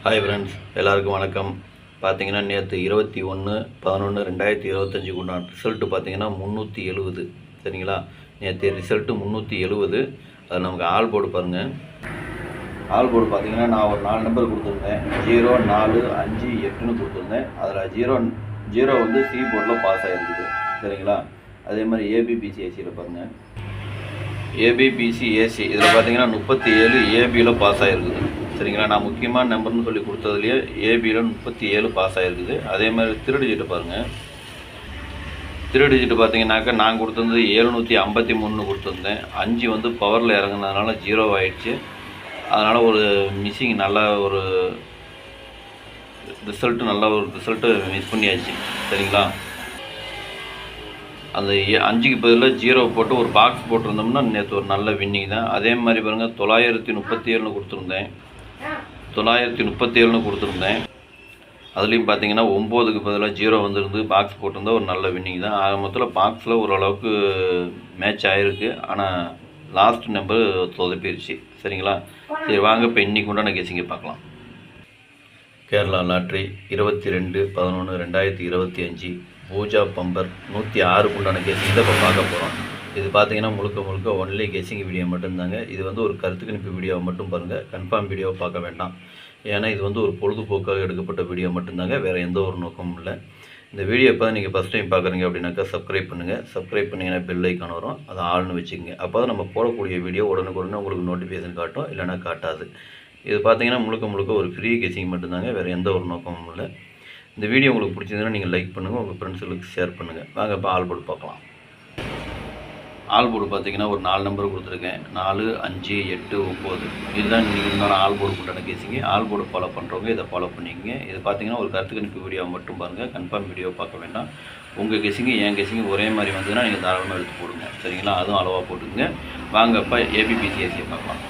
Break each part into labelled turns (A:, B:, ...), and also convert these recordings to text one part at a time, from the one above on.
A: Hi friends, எல்லாருக்கும் வணக்கம். பார்த்தீங்கன்னா நேற்று 21/11/2025 உண்டான ரிசல்ட்டு பார்த்தீங்கன்னா 370. சரிங்களா? நேற்று ரிசல்ட்டு 370. அது நமக்கு ஆல் போர்டு பாருங்கள். ஆல் போர்டு பார்த்தீங்கன்னா நான் ஒரு 4 நம்பர் கொடுத்துருந்தேன். 0, 4, 5, 8ன்னு கொடுத்துருந்தேன். அதில் 0 வந்து சி போர்டில் பாஸ் ஆகிருக்குது. சரிங்களா? அதே மாதிரி ஏபிபிசிஏசியில் பாருங்கள். ஏபிபிசிஏசி இதில் பார்த்தீங்கன்னா 37 ஏபியில் பாஸ் ஆகிருக்குது. சரிங்களா? நான் முக்கியமான நம்பர்னு சொல்லி கொடுத்ததுலேயே ஏபியில் 37 பாஸ் ஆகிருக்குது. அதே மாதிரி திரு டிஜிட்டு பாருங்கள். திரு டிஜிட்டு பார்த்தீங்கன்னாக்கா நான் கொடுத்துருந்தது 753 கொடுத்துருந்தேன். 5 வந்து பவரில் இறங்குனதுனால 0 ஆகிடுச்சு. அதனால் ஒரு மிஸ்ஸிங், நல்ல ஒரு ரிசல்ட்டு மிஸ் பண்ணியாச்சு. சரிங்களா? அந்த 5க்கு பதிலாக 0 போட்டு ஒரு பாக்ஸ் போட்டிருந்தோம்னா நேற்று ஒரு நல்ல வின்னிங் தான். அதே மாதிரி பாருங்கள் 937 கொடுத்துருந்தேன். 937 கொடுத்துருந்தேன். அதுலேயும் பார்த்தீங்கன்னா 9க்கு பதிலாக 0 வந்துருந்து பாக்ஸ் போட்டிருந்தா ஒரு நல்ல வின்னிங் தான். ஆக மொத்தத்தில் பாக்ஸில் ஓரளவுக்கு மேட்ச் ஆகிருக்கு. ஆனால் லாஸ்ட் நம்பர் சொதப்பிடுச்சு. சரிங்களா? சரி, வாங்க இப்போ இன்றைக்கி உண்டான கெஸிங்கை பார்க்கலாம். கேரளா லாட்ரி 22/11/2025 பூஜா பம்பர் 106 உண்டான கெஸிங் தான் இப்போ பார்க்க போகிறோம். இது பார்த்தீங்கன்னா முழுக்க ஒன்லி கெஸிங் வீடியோ மட்டும்தாங்க. இது வந்து ஒரு கருத்து கணிப்பு வீடியோவை மட்டும் பாருங்கள். கன்ஃபார்ம் வீடியோவை பார்க்க வேண்டாம். ஏன்னா இது வந்து ஒரு பொழுதுபோக்காக எடுக்கப்பட்ட வீடியோ மட்டும்தாங்க. வேறு எந்த ஒரு நோக்கமும் இல்லை. இந்த வீடியோ இப்போ நீங்கள் ஃபஸ்ட் டைம் பார்க்குறீங்க அப்படின்னாக்கா சப்ஸ்கிரைப் பண்ணுங்கள். சப்ஸ்கிரைப் பண்ணிங்கன்னா பெல் ஐக்கான் வரும், அதை ஆள்னு வச்சுக்கோங்க. அப்போ தான் நம்ம போடக்கூடிய வீடியோ உடனுக்குடனே உங்களுக்கு நோட்டிஃபிகேஷன் காட்டும், இல்லைனா காட்டாது. இது பார்த்தீங்கன்னா முழுக்க ஒரு ஃப்ரீ கெஸிங் மட்டும்தாங்க. வேறு எந்த ஒரு நோக்கமும் இல்லை. இந்த வீடியோ உங்களுக்கு பிடிச்சிருந்ததுன்னா நீங்கள் லைக் பண்ணுங்கள், உங்கள் ஃப்ரெண்ட்ஸுகளுக்கு ஷேர் பண்ணுங்கள். வாங்க இப்போ ஆல் போர்டு பார்க்கலாம். ஆல் போர்டு பார்த்தீங்கன்னா ஒரு 4 நம்பர் கொடுத்துருக்கேன். 4, 5, 8, 9. இதுதான் இன்றைக்கி இருந்தாலும் ஆல் போர்டு உண்டான கெஸிங்க. ஆல் போர்டு ஃபாலோ பண்ணுறவங்க இதை ஃபாலோ பண்ணிக்கங்க. இது பார்த்தீங்கன்னா ஒரு கருத்து கணிப்பு வீடியோ மட்டும் பாருங்கள். கன்ஃபார்ம் வீடியோ பார்க்க வேண்டாம். உங்கள் கெஸிங்கு என் கெஸிங்கு ஒரே மாதிரி வந்ததுன்னா நீங்கள் தாராளமாக எடுத்து போடுங்க. சரிங்களா? அதுவும் அளவாக போட்டுக்குங்க. வாங்க இப்போ ஏபிபிசிஏசியை பார்க்கலாம்.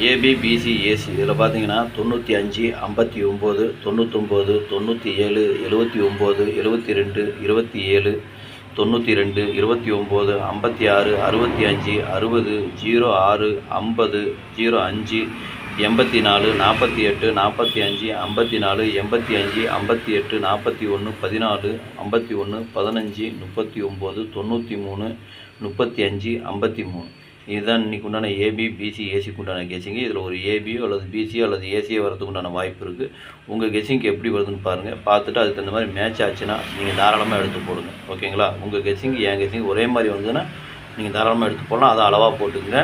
A: ஏபிபிசிஏசி இதில் பார்த்தீங்கன்னா 95, 59, 99, 97, 79, 72, 27, 92, 29, 56, 65, 60, 06, 50, 05, 84, 48, 45, 54, 85, 58, 41, 14, 51, 15, 39, 93, 35, 53. இதுதான் இன்றைக்கி உண்டான ஏபிபிசிஏசிக்கு உண்டான கெஸிங்கு. இதில் ஒரு ஏபியோ அல்லது பிசியோ அல்லது ஏசியோ வரதுக்கு உண்டான வாய்ப்பு இருக்குது. உங்கள் கெஸிங்க்கு எப்படி வருதுன்னு பாருங்கள். பார்த்துட்டு அதுக்கு தகுந்த மாதிரி மேட்ச் ஆச்சுன்னா நீங்கள் தாராளமாக எடுத்து போடுங்க. ஓகேங்களா? உங்கள் கெஸிங்கு என் கெஸிங் ஒரே மாதிரி வந்ததுன்னா நீங்கள் தாராளமாக எடுத்து போடலாம். அதை அளவாக போட்டுக்குங்க.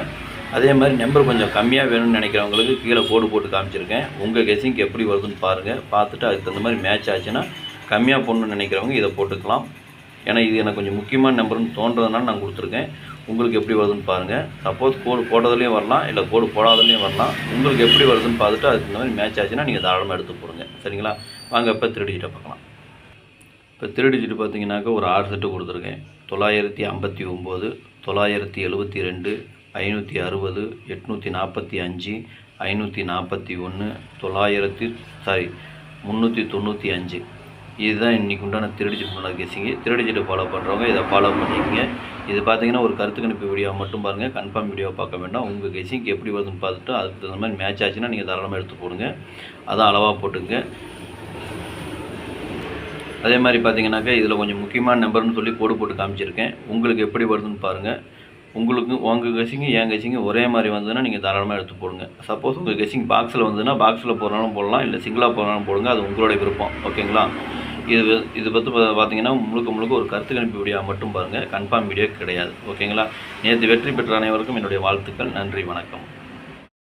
A: அதே மாதிரி நம்பர் கொஞ்சம் கம்மியாக வேணும்னு நினைக்கிறவங்களுக்கு கீழே கோடு போட்டு காமிச்சிருக்கேன். உங்கள் கெஸிங்க்கு எப்படி வருதுன்னு பாருங்கள். பார்த்துட்டு அதுக்கு தகுந்த மாதிரி மேட்ச் ஆச்சுன்னா கம்மியாக போடணும்னு நினைக்கிறவங்க இதை போட்டுக்கலாம். ஏன்னா இது எனக்கு கொஞ்சம் முக்கியமான நம்பர்னு தோன்றதுனால நான் கொடுத்துருக்கேன். உங்களுக்கு எப்படி வருதுன்னு பாருங்கள். சப்போஸ் கோடு போட்டதுலேயும் வரலாம், இல்லை கோடு போடாததுலேயும் வரலாம். உங்களுக்கு எப்படி வருதுன்னு பார்த்துட்டு அதுக்கு இந்த மாதிரி மேட்ச் ஆச்சுன்னா நீங்கள் தாராளமாக எடுத்து போடுங்க. சரிங்களா? வாங்க இப்போ 3 டிஜிட்டை பார்க்கலாம். இப்போ 3 டிஜிட்டு பார்த்தீங்கன்னாக்கா ஒரு 6 செட்டு கொடுத்துருக்கேன். 959, 972, 560, 845, 541, 395. இதுதான் இன்றைக்கி உண்டான 3 டிஜிட் உண்டான கெஸிங்கு. 3 டிஜிட்டை ஃபாலோ பண்ணுறவங்க இதை ஃபாலோ பண்ணிக்கங்க. இது பார்த்தீங்கன்னா ஒரு கருத்து கணிப்பு வீடியோ மட்டும் பாருங்கள். கன்ஃபார்ம் வீடியோ பார்க்க வேண்டாம். உங்கள் கெஸிங்க்கு எப்படி வருதுன்னு பார்த்துட்டு அதுக்கு தகுந்த மாதிரி மேட்ச் ஆச்சுன்னா நீங்கள் தாராளமாக எடுத்து போடுங்க. அதான் அளவாக போட்டுங்க. அதே மாதிரி பார்த்தீங்கன்னாக்கா இதில் கொஞ்சம் முக்கியமான நம்பர்னு சொல்லி கோடு போட்டு காமிச்சிருக்கேன். உங்களுக்கு எப்படி வருதுன்னு பாருங்கள். உங்களுக்கு உங்கள் கெஸிங்கு என் கெஸிங்கு ஒரே மாதிரி வந்ததுன்னா நீங்கள் தாராளமாக எடுத்து போடுங்க. சப்போஸ் உங்கள் கெஸிங் பாக்ஸில் வந்ததுன்னா பாக்ஸில் போடுறாலும் போடலாம், இல்லை சிங்கிளாக போடுறாலும் போடுங்க. அது உங்களுடைய விருப்பம். ஓகேங்களா? இது பற்றி பார்த்தீங்கன்னா முழுக்க ஒரு கருத்து கணிப்பு வீடியோ மட்டும் பாருங்கள். கன்ஃபார்ம் வீடியோ கிடையாது. ஓகேங்களா? நேற்று வெற்றி பெற்ற அனைவருக்கும் என்னுடைய வாழ்த்துக்கள். நன்றி, வணக்கம்.